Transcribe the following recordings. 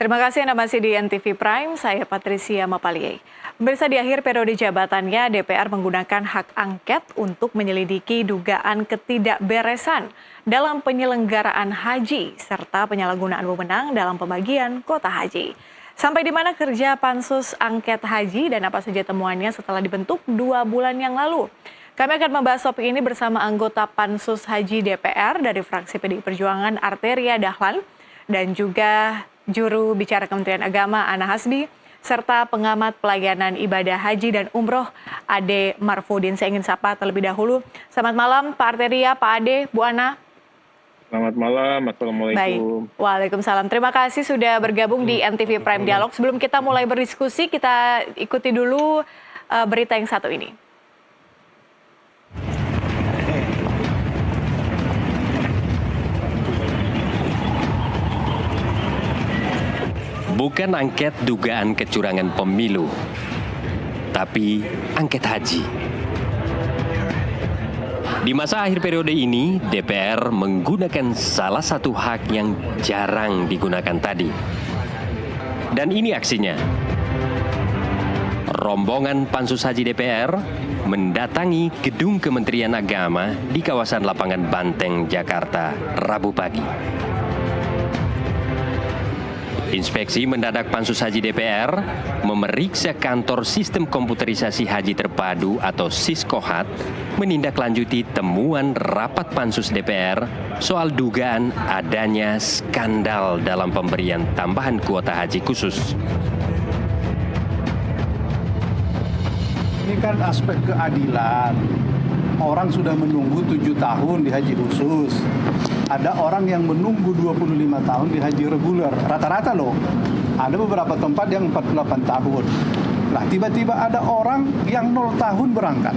Terima kasih Anda masih di NTV Prime, saya Patricia Mapaliei. Pemirsa, di akhir periode jabatannya, DPR menggunakan hak angket untuk menyelidiki dugaan ketidakberesan dalam penyelenggaraan haji serta penyalahgunaan wewenang dalam pembagian kuota haji. Sampai di mana kerja pansus angket haji dan apa saja temuannya setelah dibentuk 2 bulan yang lalu? Kami akan membahas topik ini bersama anggota Pansus Haji DPR dari fraksi PDI Perjuangan Arteria Dahlan dan juga juru bicara Kementerian Agama Ana Hasbi serta pengamat pelayanan ibadah haji dan umroh Ade Marfudin. Saya ingin sapa terlebih dahulu. Selamat malam Pak Arteria, Pak Ade, Bu Ana. Selamat malam, Assalamualaikum. Baik, waalaikumsalam. Terima kasih sudah bergabung di NTV Prime Dialog. Sebelum kita mulai berdiskusi, kita ikuti dulu berita yang satu ini. Bukan angket dugaan kecurangan pemilu, tapi angket haji. Di masa akhir periode ini, DPR menggunakan salah satu hak yang jarang digunakan tadi. Dan ini aksinya. Rombongan Pansus Haji DPR mendatangi gedung Kementerian Agama di kawasan Lapangan Banteng, Jakarta, Rabu pagi. Inspeksi mendadak Pansus Haji DPR memeriksa kantor sistem komputerisasi haji terpadu atau Siskohat menindaklanjuti temuan rapat Pansus DPR soal dugaan adanya skandal dalam pemberian tambahan kuota haji khusus. Ini kan aspek keadilan. Orang sudah menunggu 7 tahun di haji khusus. Ada orang yang menunggu 25 tahun di haji reguler. Rata-rata loh. Ada beberapa tempat yang 48 tahun. Nah, tiba-tiba ada orang yang 0 tahun berangkat.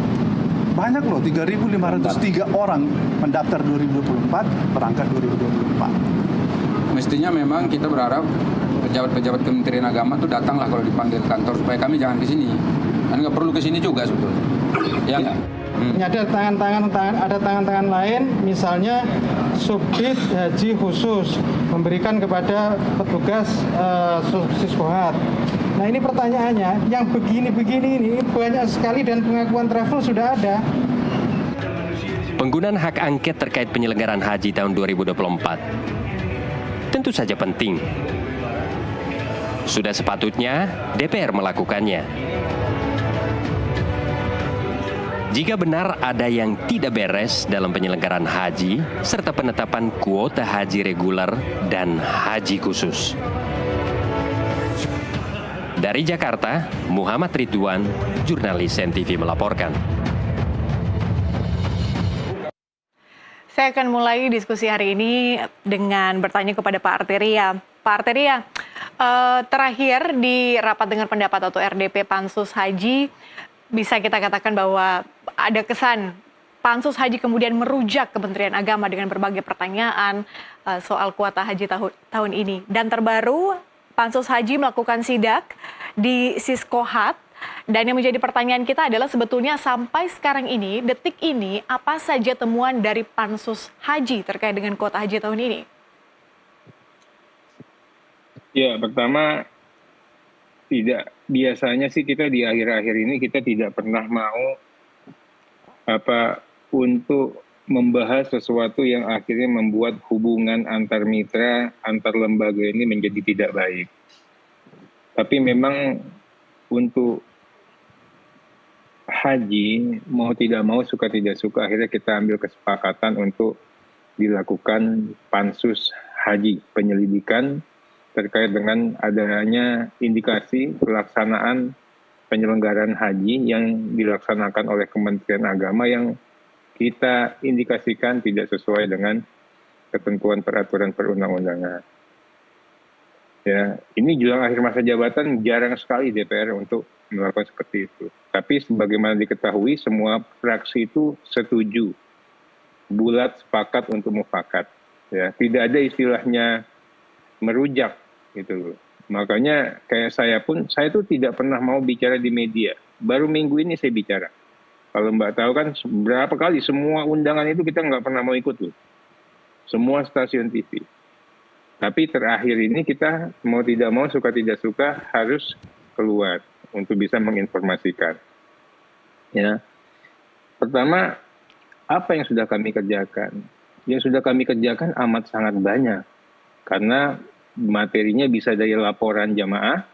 Banyak loh, 3.503 orang mendaftar 2024, berangkat 2024. Mestinya memang kita berharap pejabat-pejabat Kementerian Agama itu datanglah kalau dipanggil kantor supaya kami jangan ke sini. Kan nggak perlu ke sini juga sebetulnya. Ya nggak? Ada tangan-tangan lain, misalnya Subdit Haji khusus memberikan kepada petugas Siskohat. Nah, ini pertanyaannya, yang begini-begini ini banyak sekali dan pengakuan travel sudah ada. Penggunaan hak angket terkait penyelenggaraan haji tahun 2024 tentu saja penting. Sudah sepatutnya DPR melakukannya. Jika benar ada yang tidak beres dalam penyelenggaraan haji, serta penetapan kuota haji reguler dan haji khusus. Dari Jakarta, Muhammad Ridwan, jurnalis NTV melaporkan. Saya akan mulai diskusi hari ini dengan bertanya kepada Pak Arteria. Pak Arteria, terakhir di rapat dengar pendapat atau RDP Pansus Haji, bisa kita katakan bahwa ada kesan Pansus Haji kemudian merujak Kementerian Agama dengan berbagai pertanyaan soal kuota haji tahun ini. Dan terbaru, Pansus Haji melakukan sidak di Siskohat. Dan yang menjadi pertanyaan kita adalah sebetulnya sampai sekarang ini, detik ini, apa saja temuan dari Pansus Haji terkait dengan kuota haji tahun ini? Ya, pertama, biasanya sih kita di akhir-akhir ini kita tidak pernah mau untuk membahas sesuatu yang akhirnya membuat hubungan antar mitra, antar lembaga ini menjadi tidak baik. Tapi memang untuk haji, mau tidak mau, suka tidak suka, akhirnya kita ambil kesepakatan untuk dilakukan pansus haji, penyelidikan terkait dengan adanya indikasi pelaksanaan penyelenggaraan haji yang dilaksanakan oleh Kementerian Agama yang kita indikasikan tidak sesuai dengan ketentuan peraturan perundang-undangan. Ya, ini jelang akhir masa jabatan jarang sekali DPR untuk melakukan seperti itu. Tapi sebagaimana diketahui, semua fraksi itu setuju, bulat sepakat untuk mufakat. Ya, tidak ada istilahnya merujak gitu. Makanya kayak saya pun, saya tuh tidak pernah mau bicara di media. Baru minggu ini saya bicara. Kalau Mbak tahu kan berapa kali semua undangan itu kita nggak pernah mau ikut loh. Semua stasiun TV. Tapi terakhir ini kita mau tidak mau, suka tidak suka harus keluar untuk bisa menginformasikan. Ya, pertama, apa yang sudah kami kerjakan? Yang sudah kami kerjakan amat sangat banyak, karena materinya bisa dari laporan jamaah,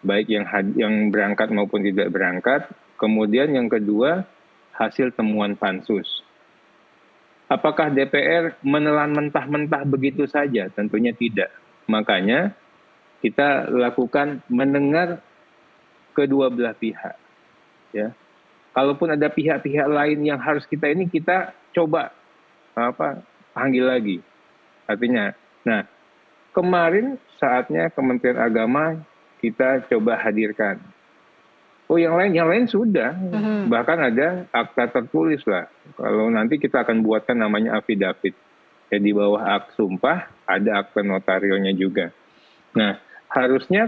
baik yang berangkat maupun tidak berangkat. Kemudian yang kedua, hasil temuan pansus. Apakah DPR menelan mentah-mentah begitu saja? Tentunya tidak. Makanya kita lakukan mendengar kedua belah pihak. Ya, kalaupun ada pihak-pihak lain yang harus kita coba panggil lagi. Artinya, nah kemarin saatnya Kementerian Agama kita coba hadirkan. Oh, yang lain sudah. Bahkan ada akta tertulis lah. Kalau nanti kita akan buatkan namanya affidavit. Ya, di bawah akta sumpah ada akta notarilnya juga. Nah, harusnya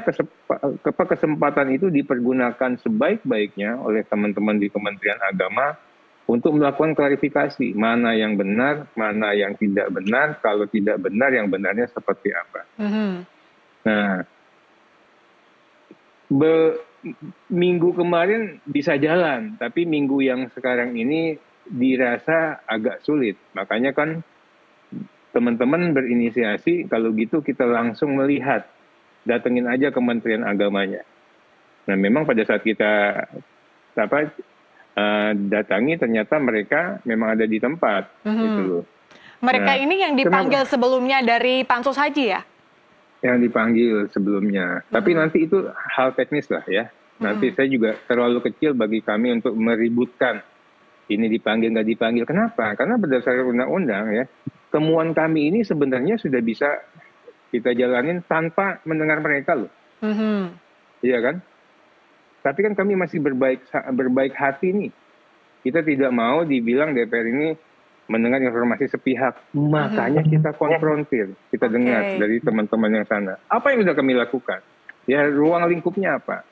kesempatan itu dipergunakan sebaik-baiknya oleh teman-teman di Kementerian Agama untuk melakukan klarifikasi. Mana yang benar, mana yang tidak benar. Kalau tidak benar, yang benarnya seperti apa. Nah, minggu kemarin bisa jalan, tapi minggu yang sekarang ini dirasa agak sulit. Makanya kan teman-teman berinisiasi, kalau gitu kita langsung melihat, datengin aja Kementerian Agamanya. Nah, memang pada saat kita datangi, ternyata mereka memang ada di tempat. Gitu loh. Mereka ini yang dipanggil sebelumnya dari Pansus Haji ya? Yang dipanggil sebelumnya. Tapi nanti itu hal teknis lah ya. Nanti saya juga terlalu kecil bagi kami untuk meributkan ini dipanggil nggak dipanggil. Kenapa? Karena berdasarkan undang-undang ya, temuan kami ini sebenarnya sudah bisa kita jalanin tanpa mendengar mereka loh. Iya kan? Tapi kan kami masih berbaik hati nih. Kita tidak mau dibilang DPR ini mendengar informasi sepihak. Makanya kita konfrontir, kita dengar dari teman-teman yang sana. Apa yang sudah kami lakukan? Ya, ruang lingkupnya apa?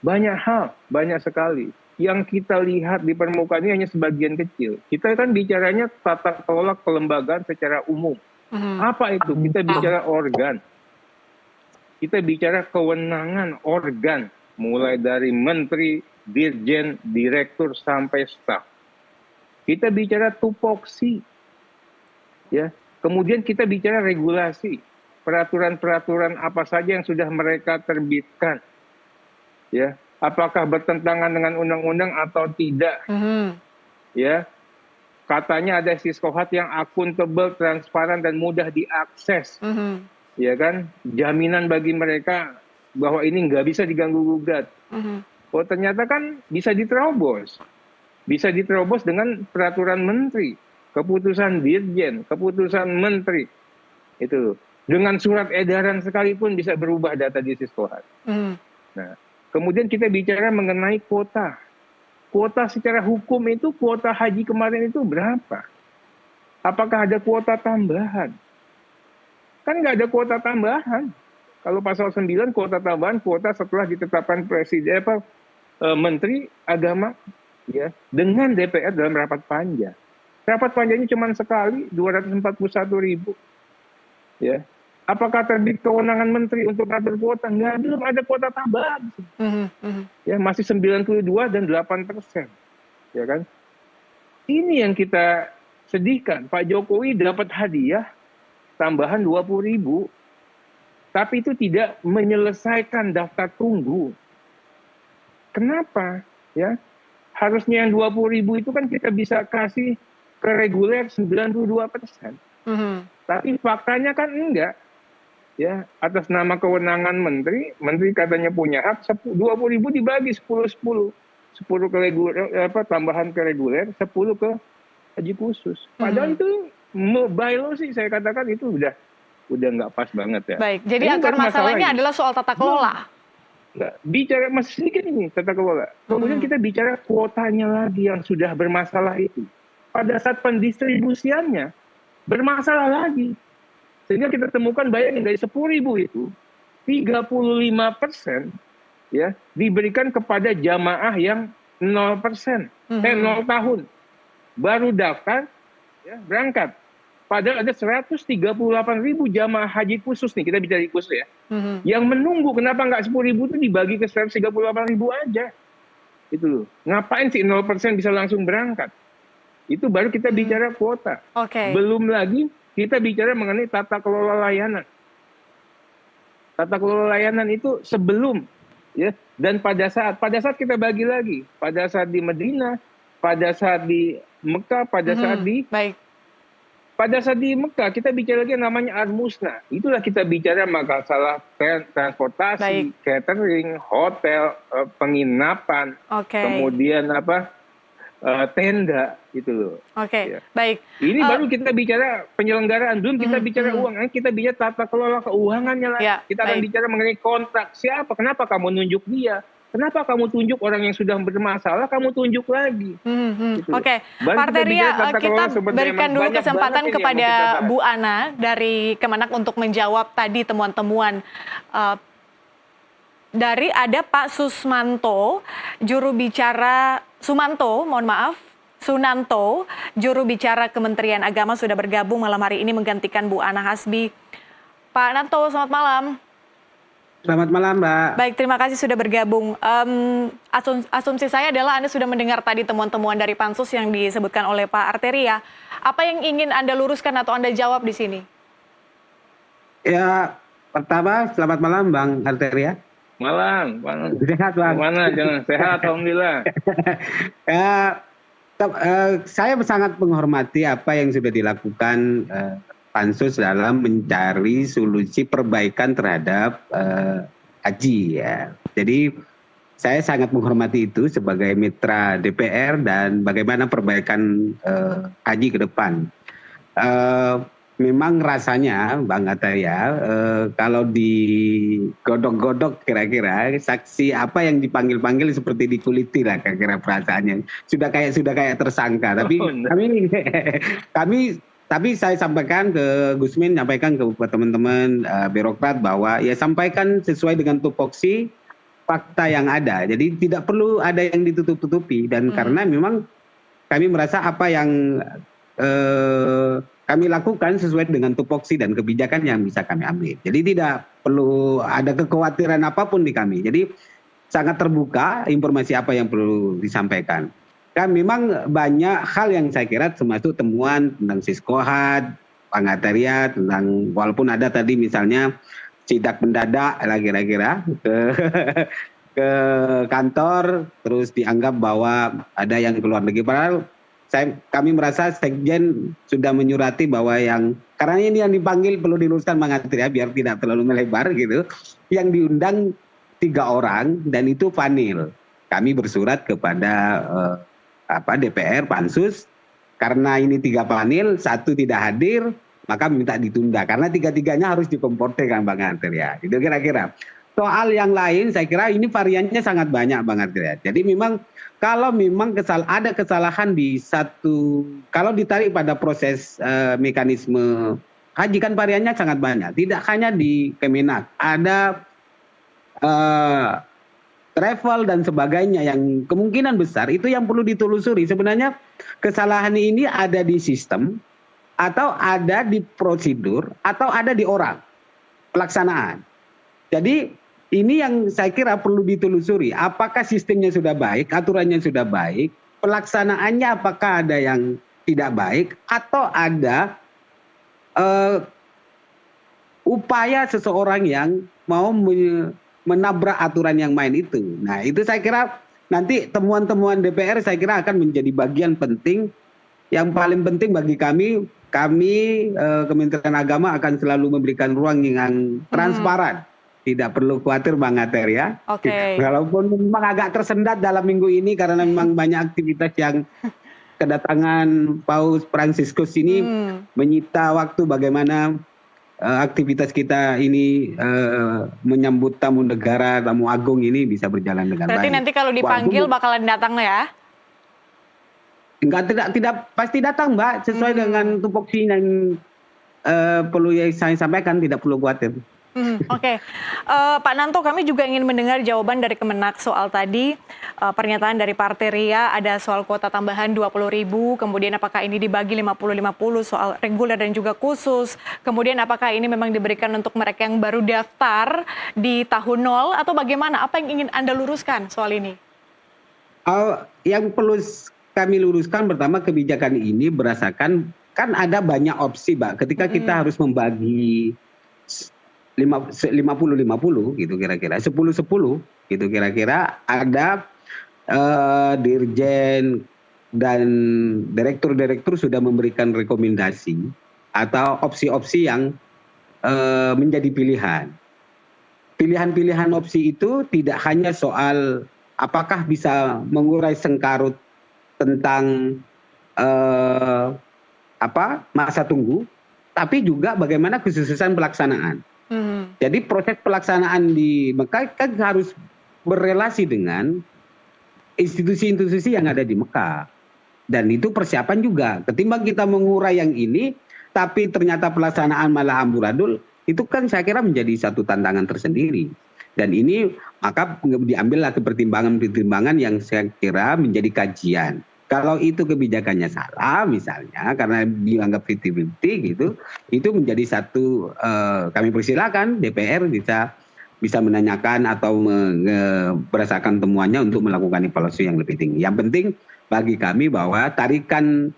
Banyak hal, banyak sekali. Yang kita lihat di permukaan ini hanya sebagian kecil. Kita kan bicaranya tata kelola kelembagaan secara umum. Apa itu? Kita bicara organ. Kita bicara kewenangan organ. Mulai dari menteri, dirjen, direktur, sampai staf. Kita bicara tupoksi, ya. Kemudian kita bicara regulasi, peraturan-peraturan apa saja yang sudah mereka terbitkan, ya. Apakah bertentangan dengan undang-undang atau tidak, ya. Katanya ada siskohat yang akuntabel, transparan dan mudah diakses, ya kan. Jaminan bagi mereka bahwa ini nggak bisa diganggu-gugat. Oh, ternyata kan bisa diterobos. Bisa diterobos dengan peraturan menteri, keputusan dirjen, keputusan menteri. Itu dengan surat edaran sekalipun bisa berubah data di Siskohat. Nah, kemudian kita bicara mengenai kuota. Kuota secara hukum itu, kuota haji kemarin itu berapa? Apakah ada kuota tambahan? Kan nggak ada kuota tambahan. Kalau pasal 9 kuota tambahan, kuota setelah ditetapkan presiden menteri agama, ya, dengan DPR dalam rapat panja. Rapat panjanya cuma sekali, 241.000. Ya. Apakah terbit kewenangan menteri untuk atur kuota? Enggak, belum ada kuota tambahan. Ya, masih 92 dan 8%. Ya kan? Ini yang kita sedihkan. Pak Jokowi dapat hadiah tambahan 20.000. Tapi itu tidak menyelesaikan daftar tunggu. Kenapa? Ya. Harusnya yang 20.000 itu kan kita bisa kasih ke reguler 92%. Tapi faktanya kan enggak. Ya, atas nama kewenangan menteri katanya punya hak 20.000 dibagi 10 ke reguler, tambahan ke reguler, 10 ke haji khusus. Padahal itu bylaw sih saya katakan itu udah nggak pas banget ya. Baik, jadi akar masalahnya adalah soal tata kelola. Bicara masih sedikit ini tata kelola. Kemudian kita bicara kuotanya lagi yang sudah bermasalah itu. Pada saat pendistribusiannya bermasalah lagi. Sehingga kita temukan, bayangin dari 10.000 itu 35% ya diberikan kepada jamaah yang 0%, 0 tahun. Baru daftar ya, berangkat. Padahal ada 138.000 jamaah haji khusus nih, kita bicara khusus ya, yang menunggu. Kenapa nggak 10.000 itu dibagi ke 138.000 aja? Itu loh. Ngapain sih 0% bisa langsung berangkat? Itu baru kita bicara kuota. Belum lagi kita bicara mengenai tata kelola layanan. Tata kelola layanan itu sebelum, ya, dan pada saat kita bagi lagi, pada saat di Madinah, pada saat di Mekah, pada saat di Mekah kita bicara lagi yang namanya Al-Musna. Itulah kita bicara masalah transportasi, catering, hotel, penginapan, kemudian tenda gitu loh. Ya. Baik. Ini baru kita bicara penyelenggaraan, belum kita bicara uang. Kita bicara tata kelola keuangannya lagi. Kita akan bicara mengenai kontrak. Siapa? Kenapa kamu nunjuk dia? Kenapa kamu tunjuk orang yang sudah bermasalah, kamu tunjuk lagi? Gitu. Pak Arteria, kita berikan dulu kesempatan kepada Bu Ana dari Kemenak untuk menjawab tadi temuan-temuan. Dari ada Pak Sunanto, juru bicara Sunanto, juru bicara Kementerian Agama sudah bergabung malam hari ini menggantikan Bu Ana Hasbi. Pak Nanto, selamat malam. Selamat malam, Mbak. Baik, terima kasih sudah bergabung. Asumsi saya adalah Anda sudah mendengar tadi temuan-temuan dari Pansus yang disebutkan oleh Pak Arteria. Apa yang ingin Anda luruskan atau Anda jawab di sini? Ya, pertama selamat malam Bang Arteria. Malam, sehat Bang. Mana jangan sehat, alhamdulillah. Saya sangat menghormati apa yang sudah dilakukan Pansus dalam mencari solusi perbaikan terhadap haji ya. Jadi saya sangat menghormati itu sebagai mitra DPR dan bagaimana perbaikan haji ke depan. Memang rasanya Bang Arteria kalau digodok-godok kira-kira saksi apa yang dipanggil-panggil seperti dikuliti lah kira-kira perasaannya. Sudah kayak tersangka. Tapi saya sampaikan ke Gusmin, sampaikan ke teman-teman birokrat bahwa ya sampaikan sesuai dengan tupoksi fakta yang ada. Jadi tidak perlu ada yang ditutup-tutupi dan karena memang kami merasa apa yang kami lakukan sesuai dengan tupoksi dan kebijakan yang bisa kami ambil. Jadi tidak perlu ada kekhawatiran apapun di kami. Jadi sangat terbuka informasi apa yang perlu disampaikan. Kan memang banyak hal yang saya kira termasuk temuan tentang Siskohat, Bang Arteria, tentang walaupun ada tadi misalnya sidak mendadak lah kira-kira ke kantor terus dianggap bahwa ada yang keluar negeri. Padahal kami merasa Sekjen sudah menyurati bahwa karena ini yang dipanggil perlu diluruskan Bang Arteria biar tidak terlalu melebar gitu. Yang diundang 3 orang dan itu panel. Kami bersurat kepada DPR Pansus karena ini 3 panel, 1 tidak hadir, maka minta ditunda karena 3-3-nya harus dikomportekan Bang Arteria. Itu kira-kira. Soal yang lain saya kira ini variannya sangat banyak Bang Arteria. Jadi memang kalau memang ada kesalahan di kalau ditarik pada proses mekanisme haji kan variannya sangat banyak. Tidak hanya di Kemenak, ada travel dan sebagainya yang kemungkinan besar itu yang perlu ditelusuri. Sebenarnya kesalahan ini ada di sistem atau ada di prosedur atau ada di orang pelaksanaan. Jadi ini yang saya kira perlu ditelusuri. Apakah sistemnya sudah baik, aturannya sudah baik, pelaksanaannya apakah ada yang tidak baik, atau ada upaya seseorang yang mau menabrak aturan yang main itu. Nah itu saya kira nanti temuan-temuan DPR saya kira akan menjadi bagian penting. Yang paling penting bagi kami Kementerian Agama akan selalu memberikan ruang yang transparan. Tidak perlu khawatir Bang Arteria. Walaupun memang agak tersendat dalam minggu ini karena memang banyak aktivitas yang kedatangan Paus Fransiskus ini menyita waktu bagaimana aktivitas kita ini menyambut tamu negara, tamu agung ini bisa berjalan dengan baik. Berarti nanti kalau dipanggil bakalan datang ya? Tidak pasti datang Mbak, sesuai dengan tupoksi yang perlu saya sampaikan, tidak perlu khawatir. Oke. Pak Nanto, kami juga ingin mendengar jawaban dari Kemenak soal tadi pernyataan dari Partai Ria ada soal kuota tambahan 20.000, kemudian apakah ini dibagi 50-50 soal reguler dan juga khusus, kemudian apakah ini memang diberikan untuk mereka yang baru daftar di tahun 0 atau bagaimana? Apa yang ingin Anda luruskan soal ini? Yang perlu kami luruskan pertama, kebijakan ini berdasarkan, kan ada banyak opsi, Mbak. Ketika kita harus membagi 50-50 gitu kira-kira, 10-10 gitu kira-kira, ada dirjen dan direktur sudah memberikan rekomendasi atau opsi-opsi yang menjadi pilihan. Pilihan-pilihan opsi itu tidak hanya soal apakah bisa mengurai sengkarut tentang masa tunggu, tapi juga bagaimana kesuksesan pelaksanaan. Jadi proses pelaksanaan di Mekah kan harus berrelasi dengan institusi-institusi yang ada di Mekah. Dan itu persiapan juga. Ketimbang kita mengurai yang ini, tapi ternyata pelaksanaan malah amburadul, itu kan saya kira menjadi satu tantangan tersendiri. Dan ini maka diambillah pertimbangan-pertimbangan yang saya kira menjadi kajian. Kalau itu kebijakannya salah misalnya karena dianggap 50-50 gitu, itu menjadi satu, kami persilakan DPR bisa menanyakan atau berdasarkan temuannya untuk melakukan evaluasi yang lebih tinggi. Yang penting bagi kami bahwa tarikan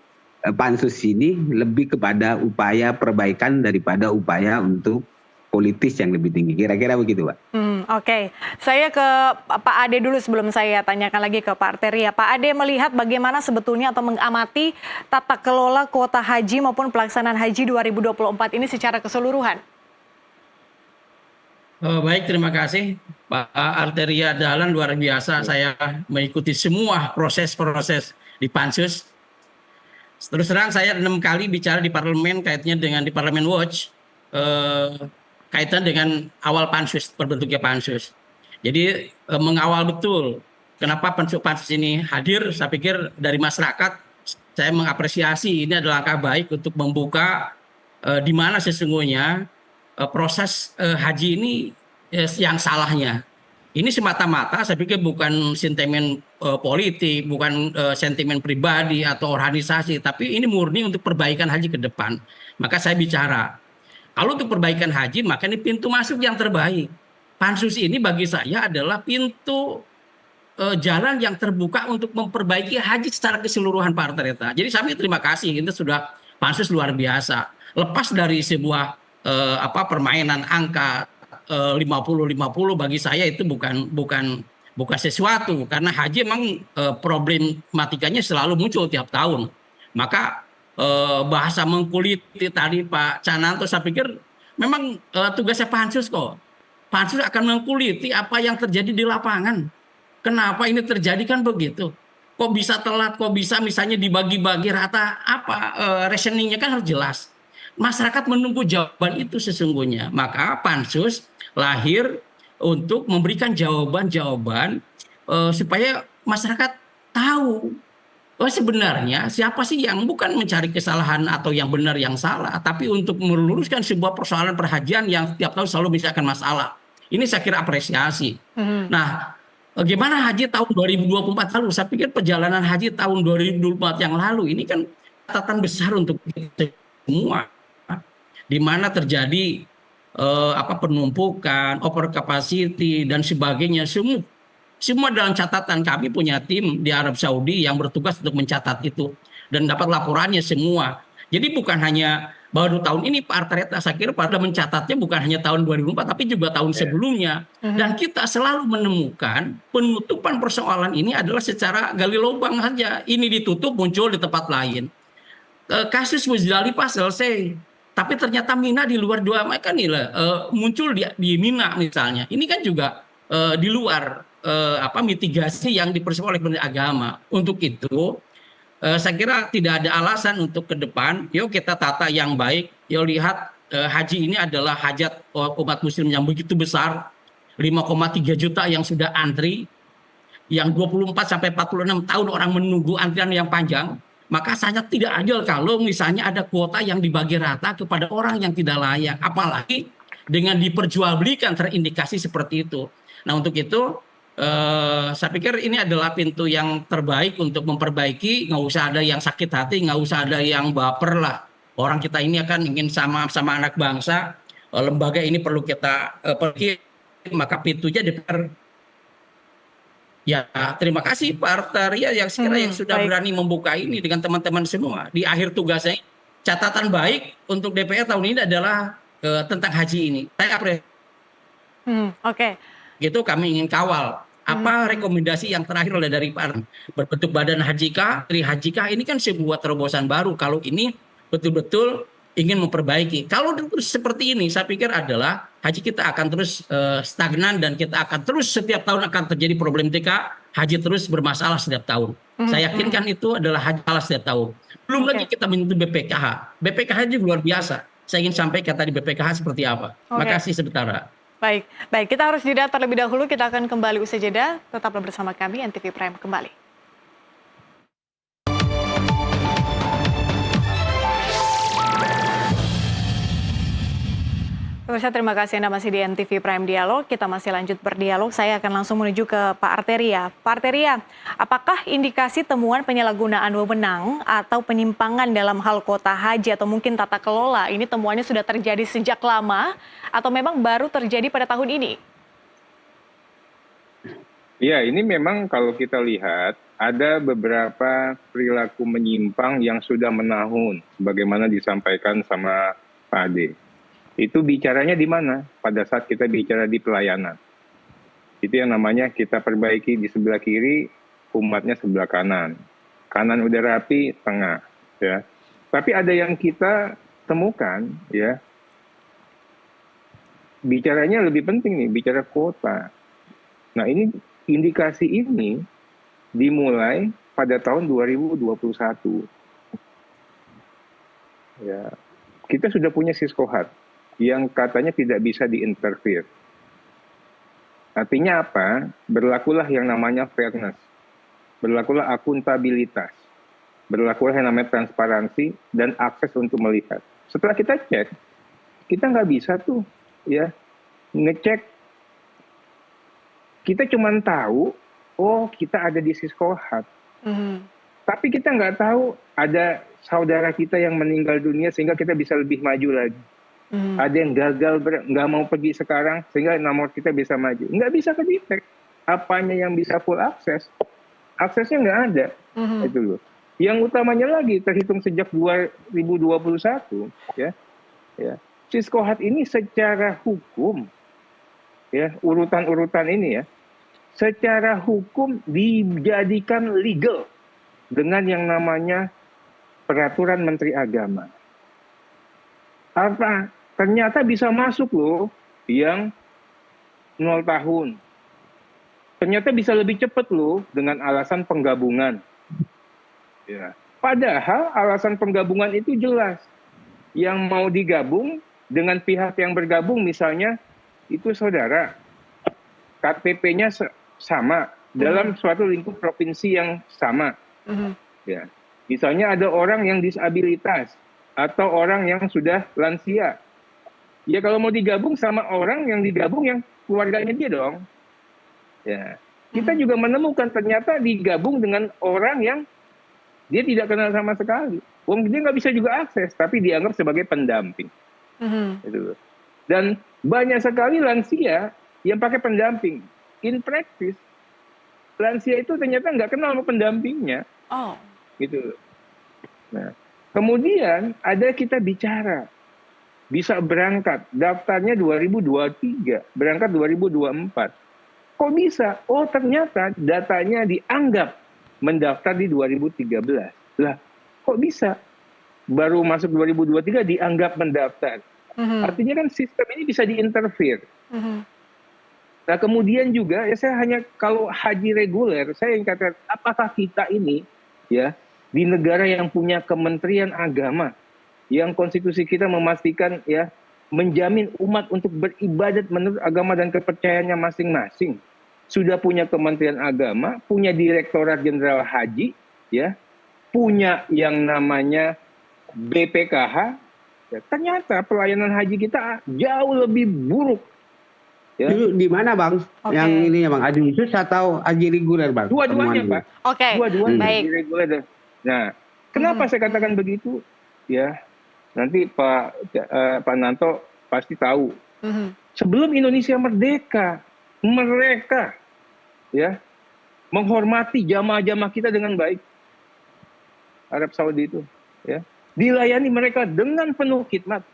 pansus ini lebih kepada upaya perbaikan daripada upaya untuk politis yang lebih tinggi. Kira-kira begitu, Pak. Oke. Saya ke Pak Ade dulu sebelum saya tanyakan lagi ke Pak Arteria. Pak Ade melihat bagaimana sebetulnya atau mengamati tata kelola kuota haji maupun pelaksanaan haji 2024 ini secara keseluruhan. Baik, terima kasih Pak Arteria Dahlan, luar biasa. Saya mengikuti semua proses-proses di Pansus. Terus terang saya 6 kali bicara di parlemen kaitannya dengan di Parlemen Watch, kaitan dengan awal pansus, terbentuknya pansus. Jadi mengawal betul kenapa pansus ini hadir. Saya pikir dari masyarakat saya mengapresiasi ini adalah langkah baik untuk membuka di mana sesungguhnya proses haji ini yang salahnya. Ini semata-mata saya pikir bukan sentimen politik, bukan sentimen pribadi atau organisasi, tapi ini murni untuk perbaikan haji ke depan. Maka saya bicara, kalau untuk perbaikan haji, maka ini pintu masuk yang terbaik. Pansus ini bagi saya adalah pintu jalan yang terbuka untuk memperbaiki haji secara keseluruhan, Pak Arteria. Jadi kami terima kasih, itu sudah pansus luar biasa. Lepas dari sebuah permainan angka 50-50, bagi saya itu bukan sesuatu, karena haji memang problematikanya selalu muncul tiap tahun. Maka bahasa mengkuliti tadi Pak Cananto, saya pikir memang tugasnya pansus kok. Pansus akan mengkuliti apa yang terjadi di lapangan. Kenapa ini terjadi kan begitu? Kok bisa telat, kok bisa misalnya dibagi-bagi rata, reasoningnya kan harus jelas. Masyarakat menunggu jawaban itu sesungguhnya. Maka pansus lahir untuk memberikan jawaban-jawaban supaya masyarakat tahu sebenarnya siapa sih yang bukan mencari kesalahan atau yang benar yang salah, tapi untuk meluruskan sebuah persoalan perhajian yang tiap tahun selalu menyisakan masalah. Ini saya kira apresiasi. Nah, bagaimana haji tahun 2024 lalu? Saya pikir perjalanan haji tahun 2024 yang lalu ini kan catatan besar untuk kita semua, di mana terjadi penumpukan, over capacity dan sebagainya. Semua dalam catatan. Kami punya tim di Arab Saudi yang bertugas untuk mencatat itu dan dapat laporannya semua. Jadi bukan hanya baru tahun ini Pak Arteria, saya kira pada mencatatnya bukan hanya tahun 2004 tapi juga tahun sebelumnya. Dan kita selalu menemukan penutupan persoalan ini adalah secara gali lubang saja. Ini ditutup, muncul di tempat lain. Kasus Muzdalifah selesai, tapi ternyata Mina di luar dua mereka nih muncul di Mina misalnya. Ini kan juga di luar mitigasi yang dipersiapkan oleh Kementerian Agama. Untuk itu saya kira tidak ada alasan untuk ke depan. Yuk kita tata yang baik. Yuk lihat haji ini adalah hajat umat muslim yang begitu besar. 5,3 juta yang sudah antri, yang 24-46 tahun orang menunggu antrian yang panjang. Maka sangat tidak adil kalau misalnya ada kuota yang dibagi rata kepada orang yang tidak layak. Apalagi dengan diperjualbelikan terindikasi seperti itu. Nah untuk itu saya pikir ini adalah pintu yang terbaik untuk memperbaiki, nggak usah ada yang sakit hati, nggak usah ada yang baper lah. Orang kita ini akan ingin sama anak bangsa, lembaga ini perlu kita pergi, maka pintunya DPR. Ya, terima kasih Pak Arteria yang sekarang yang sudah berani membuka ini dengan teman-teman semua. Di akhir tugasnya, catatan baik untuk DPR tahun ini adalah tentang haji ini. Saya apresiasi. Oke. Gitu kami ingin kawal. Apa rekomendasi yang terakhir oleh dari Pak berbentuk badan hajikah, tri hajikah, ini kan sebuah terobosan baru. Kalau ini betul-betul ingin memperbaiki. Kalau terus seperti ini, saya pikir adalah haji kita akan terus stagnan dan kita akan terus setiap tahun akan terjadi problematika haji terus bermasalah setiap tahun. Saya yakinkan itu adalah haji kalah setiap tahun. Belum lagi kita menyentuh BPKH. BPKH juga luar biasa. Saya ingin sampaikan tadi BPKH seperti apa. Makasih sebentar. Baik, kita harus jeda terlebih dahulu. Kita akan kembali usai jeda. Tetaplah bersama kami, NTV Prime kembali. Pemirsa, terima kasih Anda masih di NTV Prime Dialog. Kita masih lanjut berdialog. Saya akan langsung menuju ke Pak Arteria. Pak Arteria, apakah indikasi temuan penyalahgunaan wewenang atau penyimpangan dalam hal kuota haji atau mungkin tata kelola ini temuannya sudah terjadi sejak lama atau memang baru terjadi pada tahun ini? Ya, ini memang kalau kita lihat ada beberapa perilaku menyimpang yang sudah menahun, sebagaimana disampaikan sama Pak Ade. Itu bicaranya di mana? Pada saat kita bicara di pelayanan. Itu yang namanya kita perbaiki di sebelah kiri, umatnya sebelah kanan. Kanan udah rapi, tengah. Ya. Tapi ada yang kita temukan, ya. Bicaranya lebih penting nih, bicara kuota. Nah ini indikasi ini dimulai pada tahun 2021. Ya. Kita sudah punya Siskohat yang katanya tidak bisa diinterfere. Artinya apa? Berlakulah yang namanya fairness, berlakulah akuntabilitas, berlakulah yang namanya transparansi dan akses untuk melihat. Setelah kita cek, kita nggak bisa tuh ya ngecek. Kita cuma tahu, oh kita ada di Siskohat. Tapi kita nggak tahu ada saudara kita yang meninggal dunia sehingga kita bisa lebih maju lagi. Ada yang gagal, nggak mau pergi sekarang, sehingga nomor kita bisa maju. Nggak bisa ke-detect. Apanya yang bisa full akses? Aksesnya nggak ada. Itu loh. Yang utamanya lagi, terhitung sejak 2021, ya, Siskohat ini secara hukum, ya, urutan-urutan ini ya, secara hukum dijadikan legal dengan yang namanya Peraturan Menteri Agama. Apa? Ternyata bisa masuk loh yang 0 tahun. Ternyata bisa lebih cepat loh dengan alasan penggabungan. Ya. Padahal alasan penggabungan itu jelas. Yang mau digabung dengan pihak yang bergabung misalnya itu saudara. KTP-nya sama dalam suatu lingkup provinsi yang sama. Ya. Misalnya ada orang yang disabilitas atau orang yang sudah lansia. Ya kalau mau digabung sama orang yang digabung yang keluarganya dia dong. Ya. Kita juga menemukan ternyata digabung dengan orang yang dia tidak kenal sama sekali. Wong dia nggak bisa juga akses, tapi dianggap sebagai pendamping. Gitu. Dan banyak sekali lansia yang pakai pendamping. In practice, lansia itu ternyata nggak kenal sama pendampingnya. Gitu. Nah, kemudian ada kita bicara. Bisa berangkat, daftarnya 2023, berangkat 2024. Kok bisa? Oh ternyata datanya dianggap mendaftar di 2013. Lah, kok bisa? Baru masuk 2023 dianggap mendaftar. Artinya kan sistem ini bisa diinterfere. Nah kemudian juga, ya saya hanya kalau haji reguler, saya yang katakan, apakah kita ini ya di negara yang punya Kementerian Agama, yang konstitusi kita memastikan ya menjamin umat untuk beribadat menurut agama dan kepercayaannya masing-masing. Sudah punya Kementerian Agama, punya Direktorat Jenderal Haji, ya, punya yang namanya BPKH, Ya, ternyata pelayanan haji kita jauh lebih buruk. Ya. Itu di mana Bang? Oke. Yang ini ya Bang, haji khusus atau haji reguler Bang? Dua-duanya Temuan Pak. Oke, Dua-duanya baik. haji reguler. Nah, kenapa saya katakan begitu? Ya, nanti Pak Nanto pasti tahu. Sebelum Indonesia merdeka, mereka ya menghormati jamaah-jamaah kita dengan baik. Arab Saudi itu, ya, dilayani mereka dengan penuh khidmat.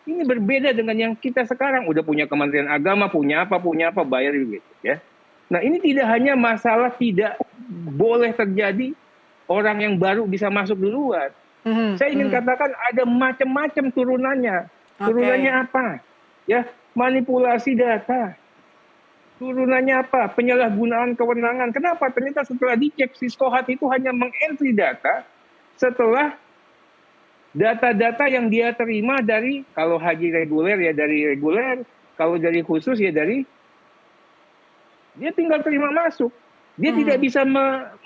Ini berbeda dengan yang kita sekarang udah punya Kementerian Agama, punya apa, bayar gitu, ya. Nah, ini tidak hanya masalah tidak boleh terjadi orang yang baru bisa masuk duluan. Saya ingin katakan ada macam-macam turunannya. Turunannya apa? Ya, manipulasi data. Turunannya apa? Penyalahgunaan kewenangan. Kenapa? Ternyata setelah dicek, Siskohat itu hanya mengentry data setelah data-data yang dia terima dari, kalau haji reguler ya dari reguler, kalau dari khusus ya dari, dia tinggal terima masuk. Dia tidak bisa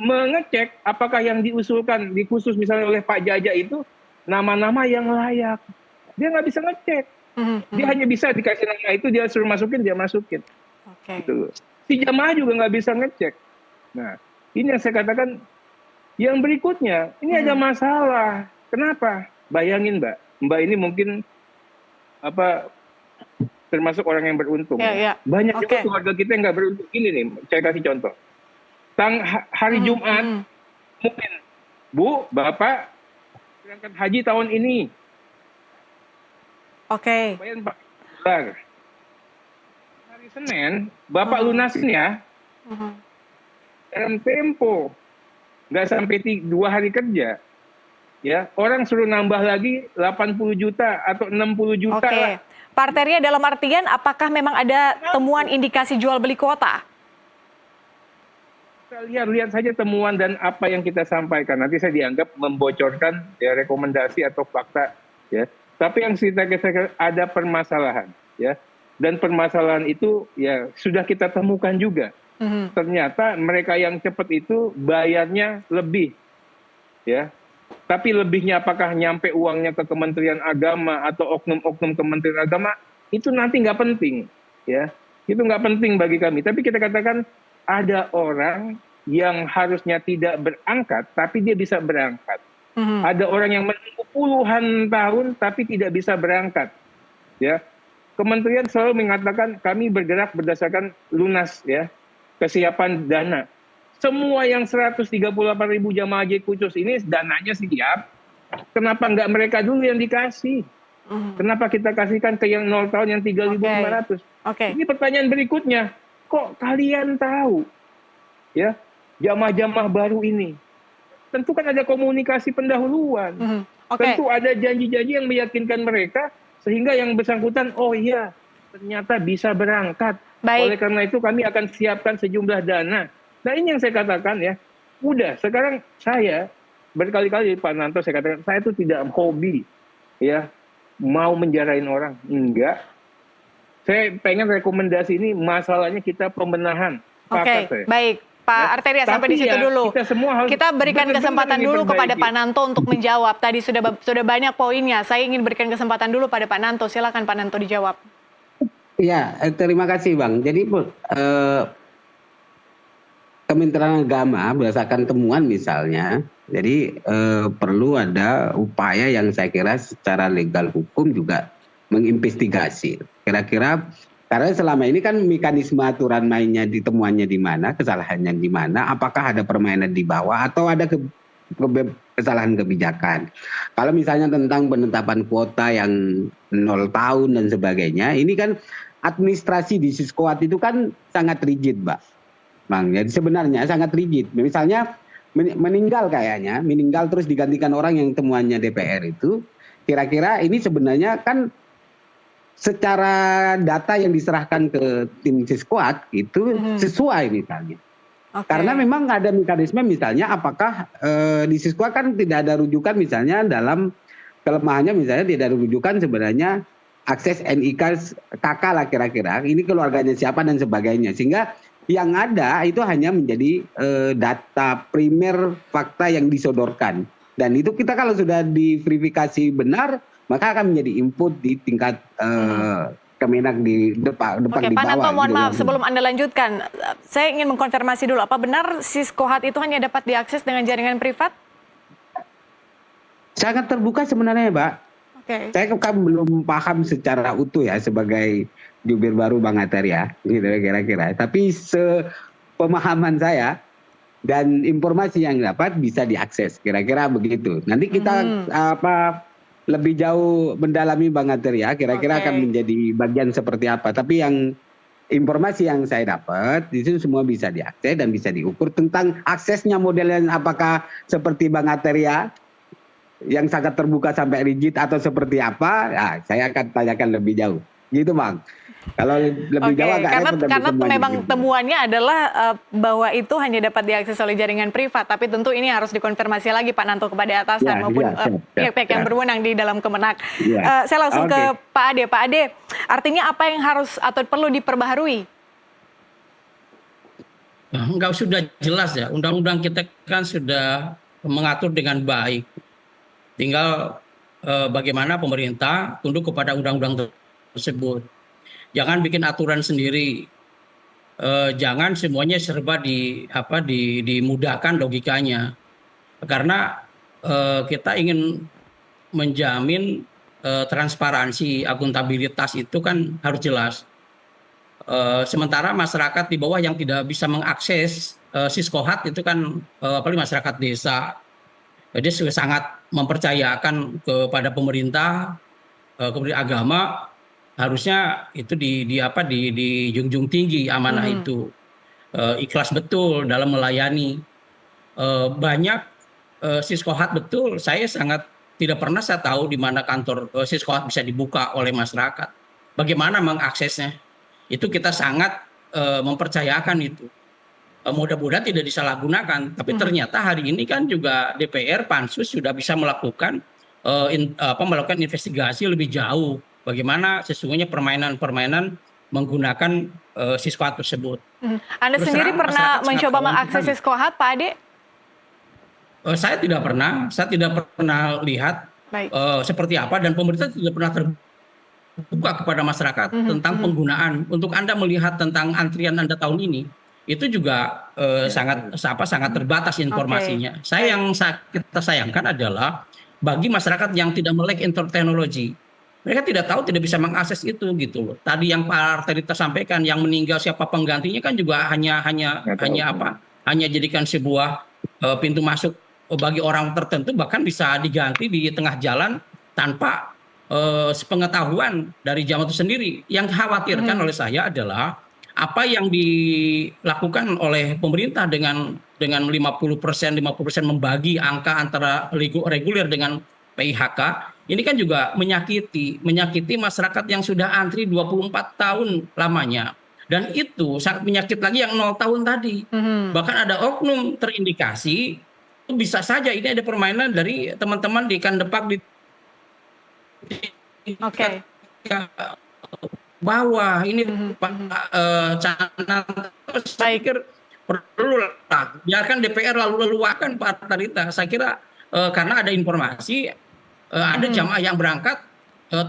mengecek apakah yang diusulkan di khusus misalnya oleh Pak Jaja itu nama-nama yang layak. Dia nggak bisa ngecek. Dia hanya bisa dikasih nama itu, dia suruh masukin, dia masukin. Gitu. Si jamaah juga nggak bisa ngecek. Nah, ini yang saya katakan. Yang berikutnya, ini ada masalah. Kenapa? Bayangin Mbak ini mungkin termasuk orang yang beruntung. Ya. Banyak juga keluarga kita yang nggak beruntung. Ini nih, saya kasih contoh. Hari Jumat, mungkin Bu, Bapak berangkat haji tahun ini. Oke. Bayangin Pak. Hari Senin, Bapak lunasin ya. Dalam tempo. Nggak sampai 2 hari kerja. Ya, orang suruh nambah lagi 80 juta atau 60 juta. Oke. Pak Arteria, dalam artian apakah memang ada temuan indikasi jual beli kuota? Kita lihat saja temuan dan apa yang kita sampaikan. Nanti saya dianggap membocorkan ya, rekomendasi atau fakta. Ya. Tapi yang kita ada permasalahan. Ya. Dan permasalahan itu ya sudah kita temukan juga. Ternyata mereka yang cepat itu bayarnya lebih. Ya. Tapi lebihnya apakah nyampe uangnya ke Kementerian Agama atau oknum-oknum Kementerian Agama, itu nanti nggak penting. Ya. Itu nggak penting bagi kami. Tapi kita katakan ada orang yang harusnya tidak berangkat, tapi dia bisa berangkat. Ada orang yang menunggu puluhan tahun, tapi tidak bisa berangkat. Ya. Kementerian selalu mengatakan kami bergerak berdasarkan lunas, ya, kesiapan dana. Semua yang 138.000 jamaah haji khusus ini dananya siap. Kenapa nggak mereka dulu yang dikasih? Kenapa kita kasihkan ke yang 0 tahun yang 3.500? Ini pertanyaan berikutnya. Kok kalian tahu ya jamaah-jamaah baru ini? Tentu kan ada komunikasi pendahuluan. Tentu ada janji-janji yang meyakinkan mereka sehingga yang bersangkutan, oh iya ternyata bisa berangkat. Oleh karena itu kami akan siapkan sejumlah dana. Nah ini yang saya katakan ya, udah sekarang saya berkali-kali Pak Nanto saya katakan, saya itu tidak hobi ya mau menjarain orang, enggak. Saya pengen rekomendasi ini masalahnya kita pembenahan. Oke, baik. Pak Arteria, sampai di situ dulu. Kita berikan kesempatan dulu kepada Pak Nanto untuk menjawab. Tadi sudah banyak poinnya. Saya ingin berikan kesempatan dulu pada Pak Nanto. Silakan Pak Nanto dijawab. Iya, terima kasih Bang. Jadi Kementerian Agama berdasarkan temuan misalnya, jadi perlu ada upaya yang saya kira secara legal hukum juga menginvestigasi. Kira-kira karena selama ini kan mekanisme aturan mainnya di temuannya di mana, kesalahannya di mana, apakah ada permainan di bawah atau ada kesalahan kebijakan. Kalau misalnya tentang penetapan kuota yang 0 tahun dan sebagainya, ini kan administrasi di Siskohat itu kan sangat rigid, Mbak. Bang, jadi sebenarnya sangat rigid. Misalnya meninggal terus digantikan orang yang temuannya DPR itu, kira-kira ini sebenarnya kan secara data yang diserahkan ke tim Siskohat itu sesuai misalnya. Karena memang ada mekanisme misalnya apakah di Siskohat kan tidak ada rujukan misalnya dalam kelemahannya misalnya tidak ada rujukan sebenarnya akses NIK KK lah kira-kira, ini keluarganya siapa dan sebagainya. Sehingga yang ada itu hanya menjadi data primer fakta yang disodorkan. Dan itu kita kalau sudah diverifikasi benar, maka akan menjadi input di tingkat Kemenak di depan Oke, di Pak bawah. Nanto, mohon gitu maaf kan. sebelum Anda lanjutkan, saya ingin mengkonfirmasi dulu, apa benar Siskohat itu hanya dapat diakses dengan jaringan privat? Sangat terbuka sebenarnya, Mbak. Oke. Saya kan belum paham secara utuh ya sebagai jubir baru Bang Arteria, gitu kira-kira. Tapi sepemahaman saya dan informasi yang dapat bisa diakses, kira-kira begitu. Nanti kita lebih jauh mendalami Bang Arteria, kira-kira akan menjadi bagian seperti apa. Tapi yang informasi yang saya dapat itu semua bisa diakses dan bisa diukur. Tentang aksesnya modelnya apakah seperti Bang Arteria yang sangat terbuka sampai rigid atau seperti apa, nah, saya akan tanyakan lebih jauh. Gitu Bang. Kalau lebih jauh agak karena memang temuannya adalah bahwa itu hanya dapat diakses oleh jaringan privat, tapi tentu ini harus dikonfirmasi lagi Pak Nanto kepada atasan maupun pihak-pihak yang berwenang di dalam Kemenak. Saya langsung ke Pak Ade. Pak Ade, artinya apa yang harus atau perlu diperbaharui? Enggak, sudah jelas ya, undang-undang kita kan sudah mengatur dengan baik. Tinggal bagaimana pemerintah tunduk kepada undang-undang tersebut. Jangan bikin aturan sendiri. Jangan semuanya serba dimudahkan logikanya. Karena kita ingin menjamin transparansi, akuntabilitas itu kan harus jelas. Sementara masyarakat di bawah yang tidak bisa mengakses Siskohat itu kan apalagi masyarakat desa. Jadi sangat mempercayakan kepada pemerintah, kepada agama, harusnya itu dijunjung tinggi amanah itu. Ikhlas betul dalam melayani. Banyak Siskohat betul, saya sangat tidak pernah saya tahu di mana kantor Siskohat bisa dibuka oleh masyarakat. Bagaimana mengaksesnya? Itu kita sangat mempercayakan itu. Mudah-mudahan tidak disalahgunakan, tapi ternyata hari ini kan juga DPR Pansus sudah bisa melakukan melakukan investigasi lebih jauh bagaimana sesungguhnya permainan-permainan menggunakan Siskohat tersebut. Anda sendiri pernah mencoba mengakses Siskohat, Pak Ade? Saya tidak pernah lihat seperti apa, dan pemerintah tidak pernah terbuka kepada masyarakat tentang penggunaan. Untuk Anda melihat tentang antrian Anda tahun ini, itu juga sangat terbatas informasinya. Kita sayangkan adalah bagi masyarakat yang tidak melek teknologi, mereka tidak tahu, tidak bisa mengakses itu gitu loh. Tadi yang Pak Arteria sampaikan, yang meninggal siapa penggantinya kan juga hanya jadikan sebuah pintu masuk bagi orang tertentu, bahkan bisa diganti di tengah jalan tanpa sepengetahuan dari jamaah itu sendiri. Yang dikhawatirkan oleh saya adalah apa yang dilakukan oleh pemerintah dengan 50% membagi angka antara reguler dengan PIHK, ini kan juga menyakiti masyarakat yang sudah antri 24 tahun lamanya. Dan itu sangat menyakit lagi yang 0 tahun tadi. Bahkan ada oknum terindikasi, bisa saja ini ada permainan dari teman-teman di Kandepak di bawah ini channel. Saya pikir perlu lah, biarkan DPR lalu-laluakan Pak Arteria. Saya kira karena ada informasi ada jamaah yang berangkat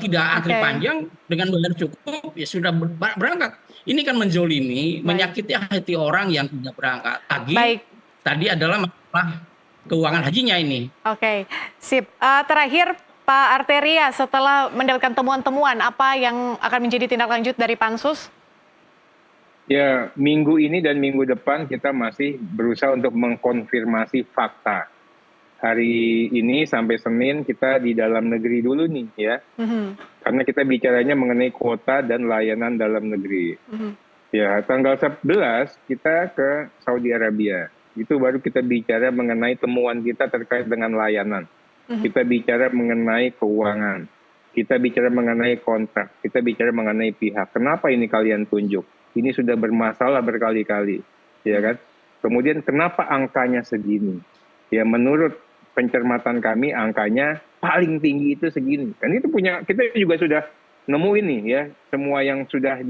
tidak antri panjang dengan bayar cukup, ya sudah berangkat. Ini kan menzolimi, menyakiti hati orang yang tidak berangkat. Tadi adalah masalah keuangan hajinya ini. Oke, sip. Terakhir Pak Arteria, setelah mendapatkan temuan-temuan, apa yang akan menjadi tindak lanjut dari Pansus? Ya, minggu ini dan minggu depan kita masih berusaha untuk mengkonfirmasi fakta. Hari ini sampai Senin kita di dalam negeri dulu nih ya. Karena kita bicaranya mengenai kuota dan layanan dalam negeri. Ya, tanggal 11 kita ke Saudi Arabia. Itu baru kita bicara mengenai temuan kita terkait dengan layanan. Kita bicara mengenai keuangan, kita bicara mengenai kontrak, kita bicara mengenai pihak. Kenapa ini kalian tunjuk? Ini sudah bermasalah berkali-kali, ya kan? Kemudian kenapa angkanya segini? Ya menurut pencermatan kami angkanya paling tinggi itu segini. Kan itu kita juga sudah nemu ini ya, semua yang sudah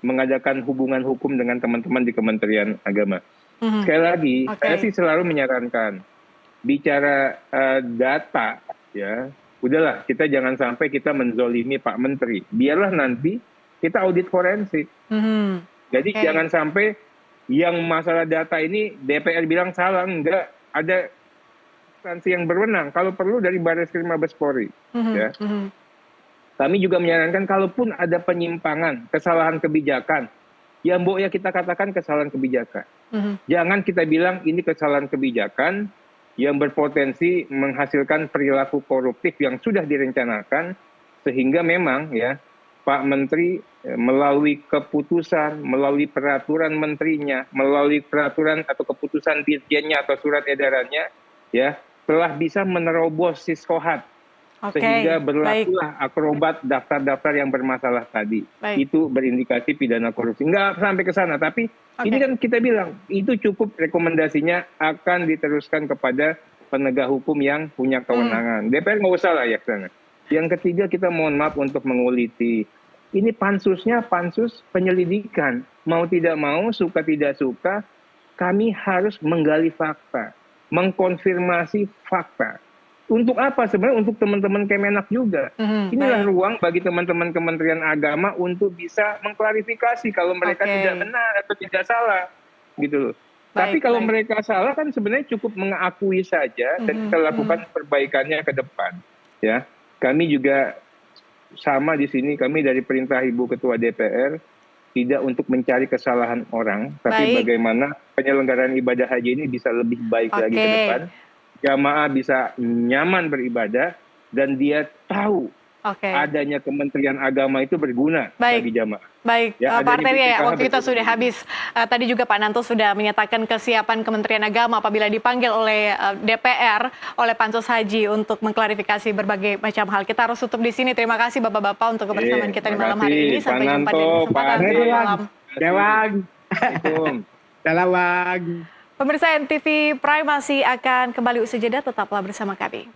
mengadakan hubungan hukum dengan teman-teman di Kementerian Agama. Sekali lagi, saya sih selalu menyarankan, bicara data, ya udahlah kita jangan sampai kita menzolimi Pak Menteri. Biarlah nanti kita audit forensik. Jadi jangan sampai yang masalah data ini DPR bilang salah, enggak, ada instansi yang berwenang. Kalau perlu dari Barreskrim Mabes Polri. Ya. Kami juga menyarankan kalaupun ada penyimpangan, kesalahan kebijakan, ya mbok ya kita katakan kesalahan kebijakan. Jangan kita bilang ini kesalahan kebijakan yang berpotensi menghasilkan perilaku koruptif yang sudah direncanakan, sehingga memang ya Pak Menteri melalui keputusan, melalui peraturan menterinya, melalui peraturan atau keputusan dirjennya atau surat edarannya, ya telah bisa menerobos Siskohat, sehingga berlakulah akrobat daftar-daftar yang bermasalah tadi. Itu berindikasi pidana korupsi. Enggak sampai ke sana, tapi ini kan kita bilang itu cukup rekomendasinya akan diteruskan kepada penegak hukum yang punya kewenangan. DPR nggak usah lah ya ke sana. Yang ketiga, kita mohon maaf untuk menguliti. Ini pansusnya pansus penyelidikan. Mau tidak mau, suka tidak suka, kami harus menggali fakta, mengkonfirmasi fakta. Untuk apa sebenarnya? Untuk teman-teman Kemenak juga. Inilah ruang bagi teman-teman Kementerian Agama untuk bisa mengklarifikasi kalau mereka tidak benar atau tidak salah, gitu loh. Tapi kalau mereka salah kan sebenarnya cukup mengakui saja dan kita lakukan perbaikannya ke depan. Ya, kami juga sama di sini. Kami dari perintah Ibu Ketua DPR tidak untuk mencari kesalahan orang, tapi bagaimana penyelenggaraan ibadah haji ini bisa lebih baik lagi ke depan. Jamaah bisa nyaman beribadah dan dia tahu adanya Kementerian Agama itu berguna bagi jamaah. Baik, ya, Pak Arteria, waktu kita sudah habis. Tadi juga Pak Nanto sudah menyatakan kesiapan Kementerian Agama apabila dipanggil oleh DPR, oleh Pansus Haji untuk mengklarifikasi berbagai macam hal. Kita harus tutup di sini. Terima kasih Bapak-Bapak untuk kebersamaan kita di malam hari ini. Sampai jumpa di kesempatan malam. Selamat. Pemirsa NTV Prime masih akan kembali usai jeda, tetaplah bersama kami.